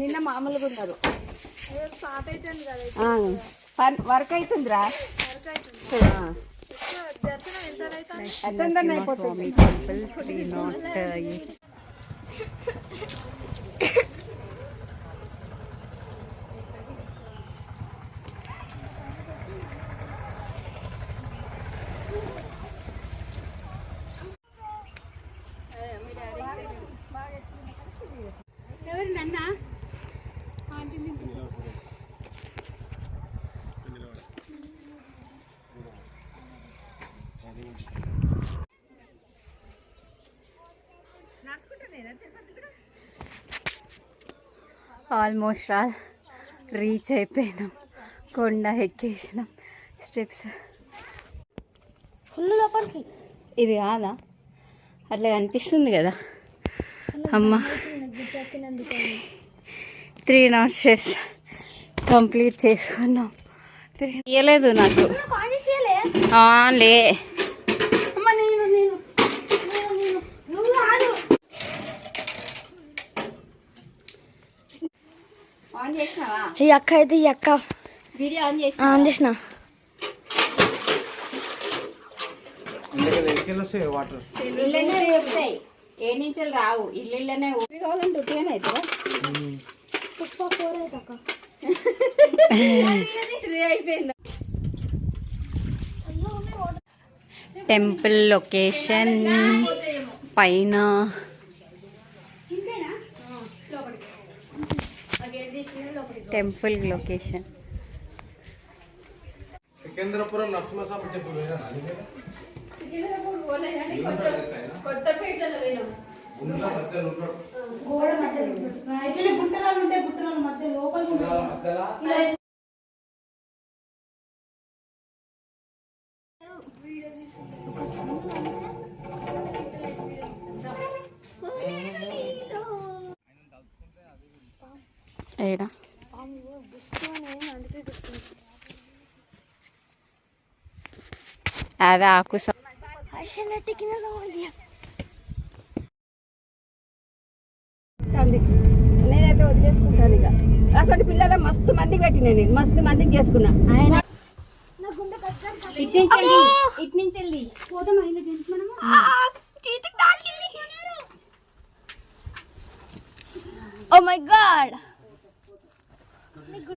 నిన్న మామూలుగా ఉన్నారు. వర్క్ అవుతుందిరా. అయిపోతుంది. ఎవరు నన్న ఆల్మోస్ట్ రీచ్ అయిపోయినాం. కొండ ఎక్కేసినాం. స్టెప్స్ ఫుల్ లోపలికి. ఇది కాదా అట్లా కనిపిస్తుంది కదా అమ్మ. 300 స్టెప్స్ కంప్లీట్ చేసుకున్నాం. ఇయ్యలేదు నాకు లే. ఈ అక్క అయితే ఈ అక్క వీడియో ఆన్ చేసిన. ఇల్లనే ఊపుతాయి, ఏ నుంచి రావు. ఇల్లనే ఊపి కావాలంటే ఉట్టిగానే అవుతుందా? టెంపుల్ లొకేషన్ పైన. Temple location Sikindrapuram Narasimhaswamy temple. ఏడా అదే ఆకు నేనైతే వదిలేసుకుంటాను ఇక. అసలు పిల్లల మస్తు మందికి పెట్టిన, నేను మస్తు మందికి చేసుకున్నా. ఇటు నుంచి వెళ్ళి ఓ మై గాడ్.